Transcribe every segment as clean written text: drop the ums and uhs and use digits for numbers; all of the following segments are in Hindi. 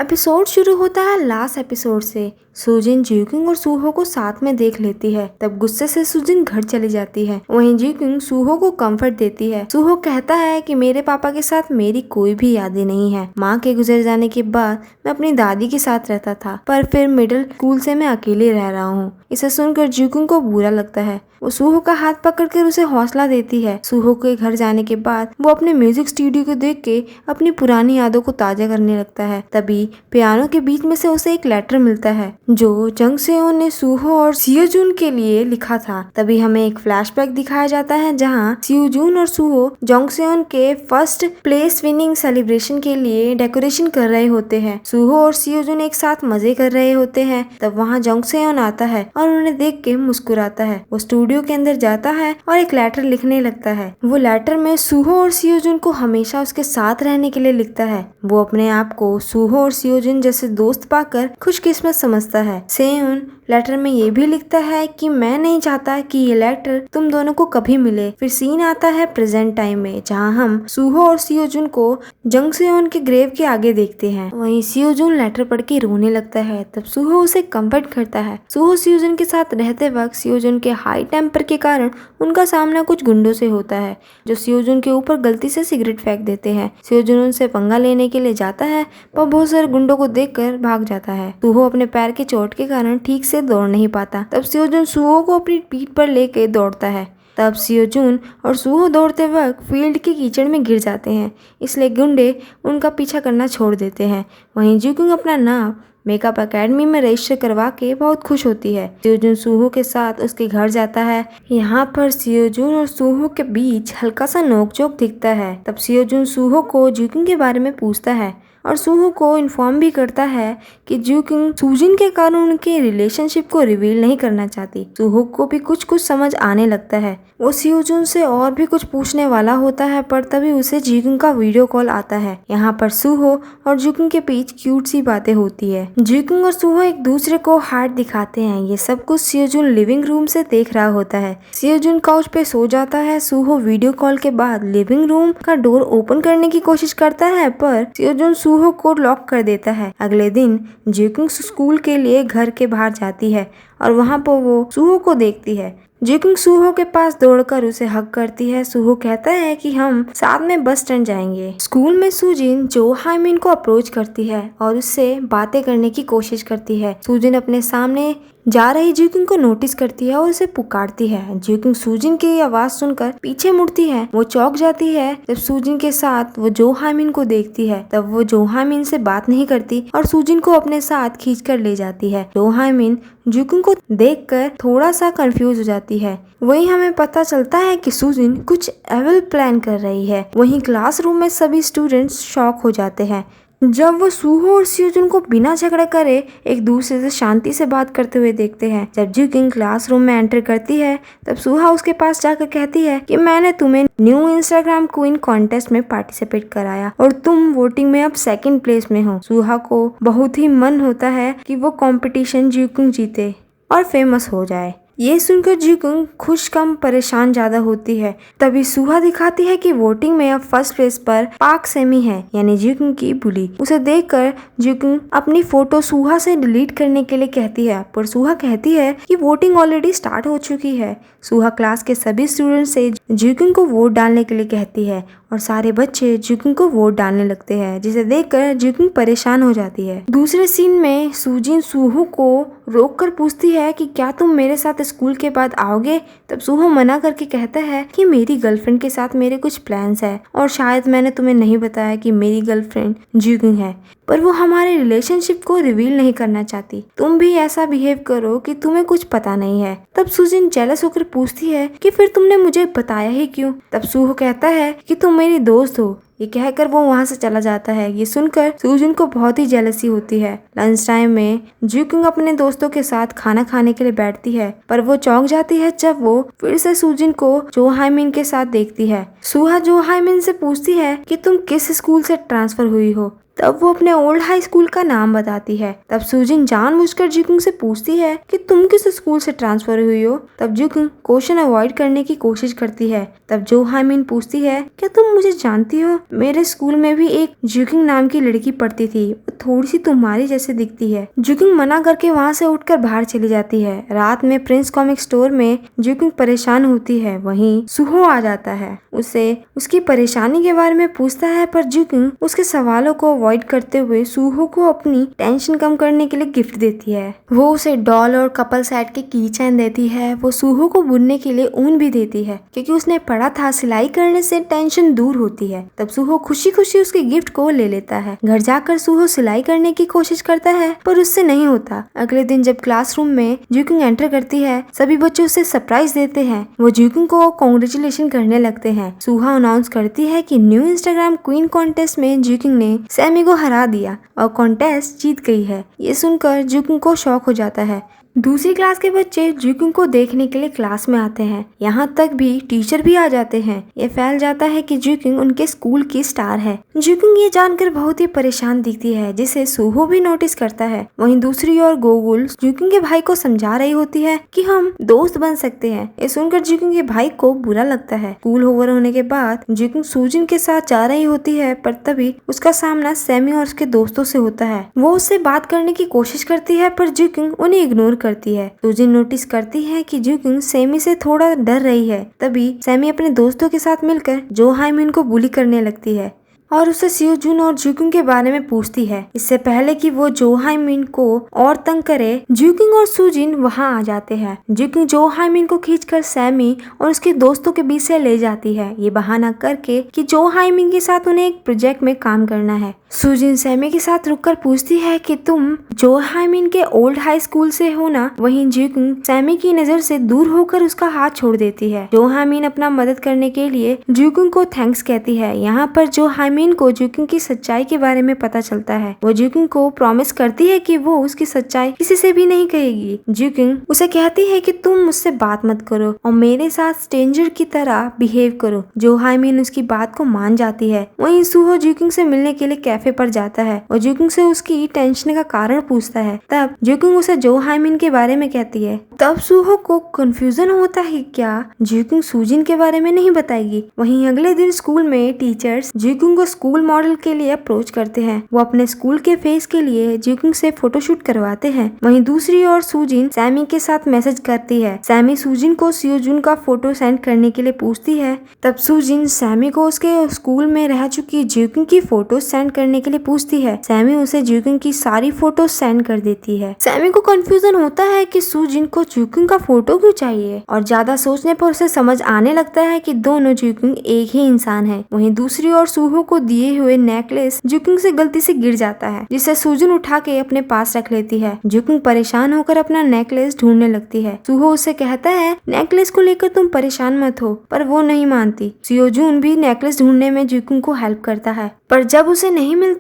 एपिसोड शुरू होता है लास्ट एपिसोड से। सुजिन ज्यूकिंग और सूहो को साथ में देख लेती है। तब गुस्से से सुजिन घर चली जाती है। वहीं ज्यूकिंग सूहो को कंफर्ट देती है। सूहो कहता है कि मेरे पापा के साथ मेरी कोई भी यादें नहीं है। माँ के गुजर जाने के बाद मैं अपनी दादी के साथ रहता था, पर फिर मिडिल स्कूल से मैं अकेले रह रहा हूँ। इसे सुनकर ज्यूकिंग को बुरा लगता है। वो सूहो का हाथ पकड़कर उसे हौसला देती है। सूहो के घर जाने के बाद वो अपने म्यूजिक स्टूडियो को देख के अपनी पुरानी यादों को ताजा करने लगता है। तभी पियानो के बीच में से उसे एक लेटर मिलता है जो जंग सेओन ने सूहो और सियोजून के लिए लिखा था। तभी हमें एक फ्लैशबैक दिखाया जाता है जहां सियोजून और सूहो जंग सेओन के फर्स्ट प्लेस विनिंग सेलिब्रेशन के लिए डेकोरेशन कर रहे होते हैं। सूहो और सियोजून एक साथ मजे कर रहे होते हैं। तब वहां जंग सेओन आता है और उन्हें देख के मुस्कुराता है। वो स्टूडियो के अंदर जाता है और एक लेटर लिखने लगता है। वो लेटर में सूहो और सियोजून को हमेशा उसके साथ रहने के लिए लिखता है। वो अपने आप को सूहो और सियोजून जैसे दोस्त पाकर खुशकिस्मत समझता है। सेओन लेटर में ये भी लिखता है कि मैं नहीं चाहता कि ये लेटर तुम दोनों को कभी मिले। फिर सीन आता है प्रेजेंट टाइम में जहां हम सूहो और सियोजून को जंग सेओन के ग्रेव के आगे देखते हैं। वहीं सियोजून लेटर पढ़ के रोने लगता है। तब सूहो उसे कंफर्ट करता है। सूहो सियोजून के साथ रहते वक्त सियोजून के हाई टेम्पर के कारण उनका सामना कुछ गुंडों से होता है जो सियोजून के ऊपर गलती से सिगरेट फेंक देते हैं। सियोजून उनसे पंगा लेने के लिए जाता है पर बहुत सारे गुंडों को देखकर भाग जाता है। सूहो अपने पैर के चोट के कारण ठीक से दौड़ नहीं पाता। तब सियोजून सूहो को अपनी पीठ पर लेके दौड़ता है। तब सियोजून और सूहो दौड़ते वक्त फील्ड के कीचड़ में गिर जाते हैं, इसलिए गुंडे उनका पीछा करना छोड़ देते हैं। वहीं ज्यूकिंग अपना नाम मेकअप एकेडमी में रजिस्टर करवा के बहुत खुश होती है। सियोजून सूहो के साथ उसके घर जाता है। यहाँ पर सियोजून और सूहो के बीच हल्का सा नोकझोंक दिखता है। तब सियोजून सूहो को ज्यूकिंग के बारे में पूछता है और सूहो को इन्फॉर्म भी करता है कि ज्यूकिंग सूजिन के कारण उनके रिलेशनशिप को रिवील नहीं करना चाहती। सूहो को भी कुछ समझ आने लगता है। वो सियोजून से और भी कुछ पूछने वाला होता है पर तभी उसे ज्यूकिंग का वीडियो कॉल आता है। यहाँ पर सूहो और ज्यूकिंग के बीच क्यूट सी बातें होती है। ज्यूकिंग और सूहो एक दूसरे को हार्ट दिखाते हैं। ये सब कुछ सियोजून लिविंग रूम से देख रहा होता है। सियोजून काउच पे सो जाता है। सूहो वीडियो कॉल के बाद लिविंग रूम का डोर ओपन करने की कोशिश करता है पर सियोजून सूहो को लॉक कर देता है। अगले दिन ज्यूकिंग स्कूल के लिए घर के बाहर जाती है और वहाँ पर वो सूहो को देखती है। ज्यूकिंग सूहो के पास दौड़कर उसे हग करती है। सूहो कहता है कि हम साथ में बस स्टैंड जाएंगे। स्कूल में सुजिन जो हाइमिन को अप्रोच करती है और उससे बातें करने की कोशिश करती है। सुजिन अपने सामने जा रही ज्यूकिंग को नोटिस करती है और उसे पुकारती है। ज्यूकिंग सुजिन की आवाज सुनकर पीछे मुड़ती है। वो चौंक जाती है जब सुजिन के साथ वो जो हाइमिन को देखती है। तब वो जो हाइमिन से बात नहीं करती और सुजिन को अपने साथ खींचकर ले जाती है। जो हाइमिन ज्यूकिंग को देखकर थोड़ा सा कंफ्यूज हो जाती है। वहीं हमें पता चलता है कि सुजिन कुछ एविल प्लान कर रही है। वहीं क्लासरूम में सभी स्टूडेंट्स शॉक हो जाते हैं जब वो सूहो और सियोजून को बिना झगड़ा करे एक दूसरे से शांति से बात करते हुए देखते हैं। जब ज्यूकिंग क्लासरूम में एंटर करती है तब सूहा उसके पास जाकर कहती है कि मैंने तुम्हें न्यू इंस्टाग्राम क्वीन कॉन्टेस्ट में पार्टिसिपेट कराया और तुम वोटिंग में अब सेकंड प्लेस में हो। सूहा को बहुत ही मन होता है कि वो कंपटीशन ज्यूकिंग जीते और फेमस हो जाए। ये सुनकर ज्यूकिंग खुश कम परेशान ज्यादा होती है। तभी सूहा दिखाती है कि वोटिंग में अब फर्स्ट प्लेस पर पाक सेमी है, यानी ज्यूकिंग की बुली। उसे देखकर ज्यूकिंग अपनी फोटो सूहा से डिलीट करने के लिए कहती है पर सूहा कहती है कि वोटिंग ऑलरेडी स्टार्ट हो चुकी है। सूहा क्लास के सभी स्टूडेंट से ज्यूकिंग को वोट डालने के लिए कहती है और सारे बच्चे ज्यूकिंग को वोट डालने लगते हैं, जिसे देखकर ज्यूकिंग परेशान हो जाती है। दूसरे सीन में सुजिन सूहो को रोककर पूछती है कि क्या तुम मेरे साथ स्कूल के बाद आओगे। तब सूहो मना करके कहता है कि मेरी गर्लफ्रेंड के साथ मेरे कुछ प्लान्स है और शायद मैंने तुम्हें नहीं बताया कि मेरी गर्लफ्रेंड ज्यूकिंग है, पर वो हमारे रिलेशनशिप को रिवील नहीं करना चाहती। तुम भी ऐसा बिहेव करो कि तुम्हें कुछ पता नहीं है। तब सुजिन जेलस होकर पूछती है कि फिर तुमने मुझे बताया ही क्यों। तब सूहो कहता है कि तुम मेरी दोस्त हो। ये कहकर वो वहाँ से चला जाता है। ये सुनकर सुजिन को बहुत ही जेलसी होती है। लंच टाइम में ज्यूकिंग अपने दोस्तों के साथ खाना खाने के लिए बैठती है पर वो चौंक जाती है जब वो फिर से सुजिन को जो हाइमिन के साथ देखती है। सूहा जो हाइमिन से पूछती है कि तुम किस स्कूल से ट्रांसफर हुई हो। तब वो अपने ओल्ड हाई स्कूल का नाम बताती है। तब सुजिन जानबूझकर जुकिंग से पूछती है कि तुम किस स्कूल से ट्रांसफर हुई हो। तब जुकिंग क्वेश्चन अवॉइड करने की कोशिश करती है। तब जो हाइमिन पूछती है, क्या तुम मुझे जानती हो? मेरे स्कूल में भी एक जुकिंग नाम की लड़की पढ़ती थी, वो थोड़ी सी तुम्हारी जैसे दिखती है। जुकिंग मना करके वहाँ से उठकर बाहर चली जाती है। रात में प्रिंस कॉमिक स्टोर में जुकिंग परेशान होती है। वहीं सुहो आ जाता है, उसे उसकी परेशानी के बारे में पूछता है, पर जुकिंग उसके सवालों को अवॉइड करते हुए सुहो को अपनी टेंशन कम करने के लिए गिफ्ट देती है। वो उसे डॉल और कपल सेट के की चैन देती है। वो सुहो को बुनने के लिए ऊन भी देती है, क्योंकि उसने पढ़ा था सिलाई करने से टेंशन दूर होती है। तब सुहो खुशी खुशी उसके गिफ्ट को ले लेता है। घर जाकर सुहो सिलाई करने की कोशिश करता है, पर उससे नहीं होता। अगले दिन जब क्लासरूम में जुकिंग एंटर करती है, सभी बच्चे उसे सरप्राइज देते हैं। वो जुकिंग को कांग्रेचुलेशन करने लगते हैं। सुहा अनाउंस करती है कि न्यू इंस्टाग्राम क्वीन कॉन्टेस्ट में जुकिंग ने सैमी को हरा दिया और कॉन्टेस्ट जीत गई है। ये सुनकर जुकिंग को शॉक हो जाता है। दूसरी क्लास के बच्चे जुकिंग को देखने के लिए क्लास में आते हैं। यहाँ तक भी टीचर भी आ जाते हैं। ये फैल जाता है कि जुकिंग उनके स्कूल की स्टार है। जुकिंग ये जानकर बहुत ही परेशान दिखती है, जिसे सुहो भी नोटिस करता है। वहीं दूसरी ओर गोगुल जुकिंग के भाई को समझा रही होती है कि हम दोस्त बन सकते हैं। ये सुनकर जुकिंग के भाई को बुरा लगता है। स्कूल ओवर होने के बाद जुकिंग सुजिन के साथ जा रही होती है, पर तभी उसका सामना सैमी और उसके दोस्तों से होता है। वो उससे बात करने की कोशिश करती है, पर जुकिंग उन्हें इग्नोर करती है। सुजिन नोटिस करती है कि जुकिंग सैमी से थोड़ा डर रही है। तभी सैमी अपने दोस्तों के साथ मिलकर जो हाइमिन को बुली करने लगती है और उसे सियो जून और जुकिंग के बारे में पूछती है। इससे पहले कि वो जो हाइमिन को और तंग करे, जुकिंग और सुजिन वहां आ जाते हैं। जुकिंग जो हाइमिन को खींचकर सैमी और उसके दोस्तों के बीच से ले जाती है, ये बहाना करके कि जो हाइमिन के साथ उन्हें एक प्रोजेक्ट में काम करना है। सुजिन सैमी के साथ रुककर पूछती है कि तुम जो हाइमिन के ओल्ड हाई स्कूल से हो ना? वहीं जुकिंग सैमी की नजर से दूर होकर उसका हाथ छोड़ देती है। जो हाइमिन अपना मदद करने के लिए जुकिंग को थैंक्स कहती है। यहाँ पर जो हाइमिन को जुकिंग की सच्चाई के बारे में पता चलता है। वो जुकिंग को प्रॉमिस करती है कि वो उसकी सच्चाई किसी से भी नहीं कहेगी। जुकिंग उसे कहती है कि तुम मुझसे बात मत करो और मेरे साथ स्ट्रेंजर की तरह बिहेव करो। जो हाइमिन उसकी बात को मान जाती है। वहीं सुहो जुकिंग से मिलने के लिए कैफे पर जाता है और जुकिंग से उसकी टेंशन का कारण पूछता है। तब जुकिंग उसे जो हाइमिन के बारे में कहती है। तब सुहो को कंफ्यूजन होता है, क्या जुकिंग सुजिन के बारे में नहीं बताएगी। वहीं अगले दिन स्कूल में टीचर्स जुकिंग को स्कूल मॉडल के लिए अप्रोच करते हैं। वो अपने स्कूल के फेस के लिए जुकिंग से फोटोशूट करवाते हैं। वहीं दूसरी ओर सुजिन सैमी के साथ मैसेज करती है। सैमी सुजिन को सियोजुन का फोटो सेंड करने के लिए पूछती है। तब सुजिन सैमी को उसके स्कूल में रह चुकी जुकिंग की फोटो सेंड करने के लिए पूछती है। सैमी उसे जुकिंग की सारी फोटो सेंड कर देती है। सैमी को कंफ्यूजन होता है कि सुजिन को जुकिंग का फोटो क्यों चाहिए, और ज्यादा सोचने पर उसे समझ आने लगता है कि दोनों जुकिंग एक ही इंसान है। वहीं दूसरी ओर सुहो को दिए हुए नेकलेस जुकिंग से गलती से गिर जाता है, जिसे सुजिन उठा के अपने पास रख लेती है। जुकिंग परेशान होकर अपना नेकलेस ढूंढने लगती है। सुहो उसे कहता है, नेकलेस को लेकर तुम परेशान मत हो, पर वो नहीं मानती। सियोजुन भी नेकलेस ढूंढने में जुकिंग को हेल्प करता है, पर जब उसे नहीं मिलता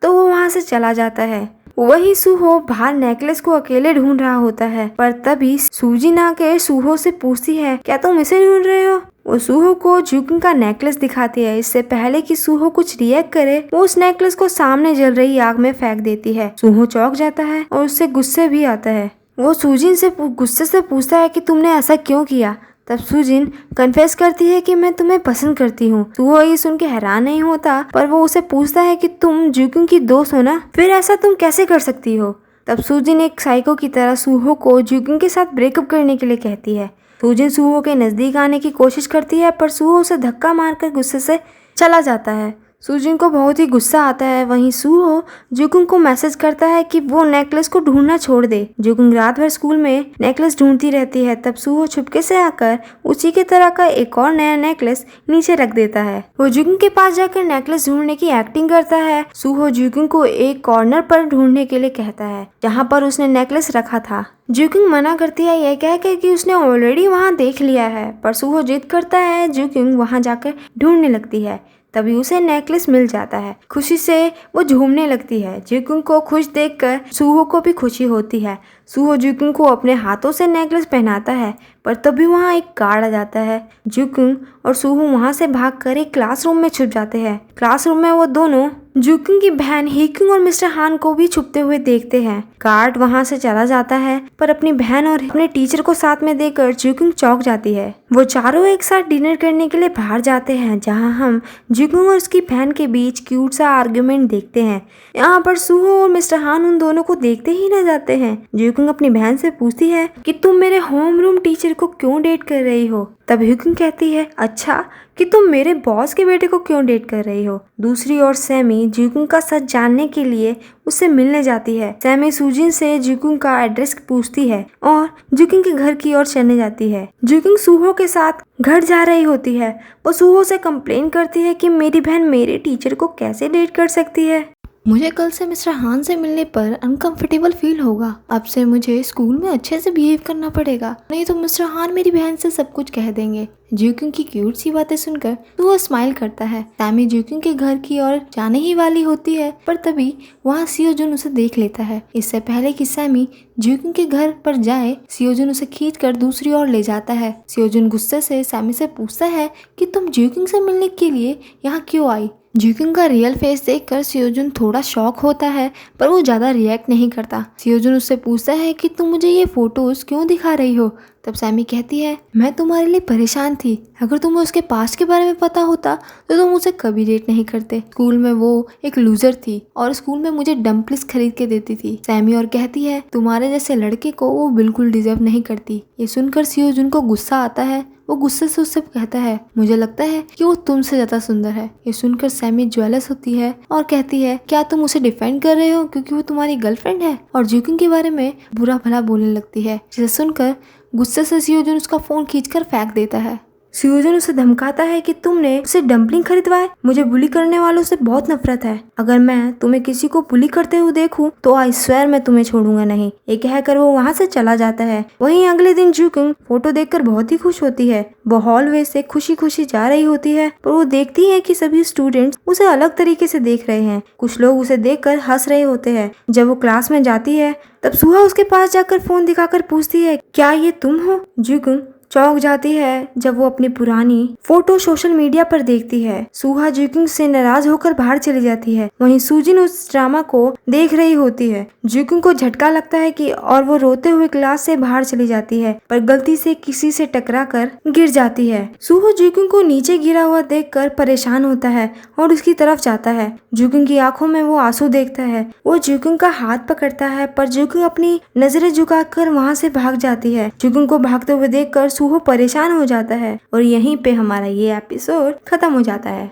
तो वो वहाँ से चला जाता है। वही सुहो बाहर नेकलेस को अकेले ढूंढ रहा होता है, पर तभी सुजिन आके सुहो से पूछती है, क्या तुम इसे ढूंढ रहे हो? वो सुहो को जुकिंग का नेकलेस दिखाती है। इससे पहले कि सुहो कुछ रिएक्ट करे, वो उस नेकलेस को सामने जल रही आग में फेंक देती है। सुहो चौंक जाता है और उससे गुस्से भी आता है। वो सुजिन से गुस्से से पूछता है कि तुमने ऐसा क्यों किया। तब सुजिन कन्फेस करती है कि मैं तुम्हें पसंद करती हूँ। सुहो ये सुन के हैरान नहीं होता, पर वो उसे पूछता है कि तुम जुकिंग की दोस्त हो ना, फिर ऐसा तुम कैसे कर सकती हो। तब सुजिन एक साइको की तरह सुहो को जुकिंग के साथ ब्रेकअप करने के लिए कहती है। सुजिन सुहो के नजदीक आने की कोशिश करती है, पर सुहो उसे धक्का मारकर गुस्से से चला जाता है। सुजिन को बहुत ही गुस्सा आता है। वहीं सुहो जुकिंग को मैसेज करता है कि वो नेकलेस को ढूंढना छोड़ दे। जुकिंग रात भर स्कूल में नेकलेस ढूंढती रहती है। तब सुहो छुपके से आकर उसी के तरह का एक और नया नेकलेस नीचे रख देता है। वो जुकिंग के पास जाकर नेकलेस ढूंढने की एक्टिंग करता है। सुहो जुकिंग को एक कॉर्नर पर ढूंढने के लिए कहता है, जहाँ पर उसने नेकलेस रखा था। जुकिंग मना करती है, यह कहकर कि उसने ऑलरेडी वहाँ देख लिया है, पर सुहो जिद करता है। जुकिंग वहाँ जाकर ढूंढने लगती है। तभी उसे नेकलेस मिल जाता है। खुशी से वो झूमने लगती है। जुकिंग को खुश देखकर सुहो को भी खुशी होती है। सुहो जुकिंग को अपने हाथों से नेकलेस पहनाता है, पर तभी वहाँ एक गार्ड आ जाता है। जुकिंग और सुहो वहाँ से भागकर एक क्लासरूम में छुप जाते हैं। क्लासरूम में वो दोनों जुकिंग की बहन हीक्यूंग और मिस्टर हान को भी छुपते हुए देखते हैं। कार्ड वहां से चला जाता है पर अपनी बहन और अपने टीचर को साथ में देखकर जुकिंग चौंक जाती है। वो चारों एक साथ डिनर करने के लिए बाहर जाते हैं, जहां हम जुकिंग और उसकी बहन के बीच क्यूट सा आर्ग्यूमेंट देखते हैं। यहाँ पर सूहो और मिस्टर हान उन दोनों को देखते ही रह जाते हैं। जुकिंग अपनी बहन से पूछती है कि तुम मेरे होमरूम टीचर को क्यों डेट कर रही हो। तब ह्यूकिंग कहती है, अच्छा कि तुम मेरे बॉस के बेटे को क्यों डेट कर रही हो। दूसरी ओर सैमी जुकिंग का सच जानने के लिए उससे मिलने जाती है। सैमी सुजिन से जुकिंग का एड्रेस पूछती है और जुकिंग के घर की ओर चलने जाती है। जुकिंग सूहो के साथ घर जा रही होती है। वो सूहो से कंप्लेन करती है कि मेरी बहन मेरे टीचर को कैसे डेट कर सकती है। मुझे कल से मिस्टर हान से मिलने पर अनकंफर्टेबल फील होगा। अब से मुझे स्कूल में अच्छे से बिहेव करना पड़ेगा, नहीं तो मिस्टर हान मेरी बहन से सब कुछ कह देंगे। जुकिंग की क्यूट सी बातें सुनकर वो स्माइल करता है। सैमी जुकिंग के घर की ओर जाने ही वाली होती है, पर तभी वहाँ सियोजुन उसे देख लेता है। इससे पहले कि सैमी जुकिंग के घर पर जाए, सियोजुन उसे खींचकर दूसरी ओर ले जाता है। सियोजुन गुस्से से सैमी से पूछता है कि तुम जुकिंग से मिलने के लिए यहाँ क्यों आई। जुकिंग का रियल फेस देखकर सियोजुन थोड़ा शॉक होता है, पर वो ज्यादा रिएक्ट नहीं करता। सियोजुन उससे पूछता है कि तुम मुझे ये फोटोज क्यों दिखा रही हो। तब सैमी कहती है, मैं तुम्हारे लिए परेशान थी। अगर तुम्हें उसके पास्ट के बारे में पता होता तो तुम उसे कभी डेट नहीं करते। स्कूल में वो एक लूजर थी और स्कूल में मुझे डम्पलिंग्स खरीद के देती थी। सैमी और कहती है, तुम्हारे जैसे लड़के को वो बिल्कुल डिजर्व नहीं करती। ये सुनकर सियोजुन को गुस्सा आता है। वो गुस्से से उससे कहता है, मुझे लगता है कि वो तुमसे ज्यादा सुंदर है। ये सुनकर सैमी ज्वेलस होती है और कहती है, क्या तुम उसे डिफेंड कर रहे हो क्योंकि वो तुम्हारी गर्लफ्रेंड है। और जुकिंग के बारे में बुरा भला बोलने लगती है, जिसे सुनकर गुस्से से सियोजुन उसका फोन खींचकर फेंक देता है। सियोजुन उसे धमकाता है कि तुमने उसे डम्पलिंग खरीदवाए। मुझे बुली करने वालों से बहुत नफरत है। अगर मैं तुम्हें किसी को बुली करते हुए देखूं तो आई स्वेयर मैं तुम्हें छोड़ूंगा नहीं। ये कहकर वो वहाँ से चला जाता है। वहीं अगले दिन जुकिंग फोटो देखकर बहुत ही खुश होती है। वो हॉलवे से खुशी खुशी जा रही होती है, पर वो देखती है कि सभी स्टूडेंट्स उसे अलग तरीके से देख रहे हैं। कुछ लोग उसे देखकर हंस रहे होते हैं। जब वो क्लास में जाती है तब सुहा उसके पास जाकर फोन दिखाकर पूछती है, क्या ये तुम हो। जुकिंग चौंक जाती है जब वो अपनी पुरानी फोटो सोशल मीडिया पर देखती है। सुहा जुकिंग से नाराज होकर बाहर चली जाती है। वहीं सुजिन उस ड्रामा को देख रही होती है। जुकिंग को झटका लगता है कि और वो रोते हुए क्लास से बाहर चली जाती है, पर गलती से किसी से टकरा कर गिर जाती है। सुहा जुकिंग को नीचे गिरा हुआ देखकर परेशान होता है और उसकी तरफ जाता है। जुकिंग की आंखों में वो आंसू देखता है। वो जुकिंग का हाथ पकड़ता है, पर जुकिंग अपनी नजरें झुकाकर वहाँ से भाग जाती है। जुकिंग को भागते हुए देखकर सुहो परेशान हो जाता है और यहीं पे हमारा ये एपिसोड खत्म हो जाता है।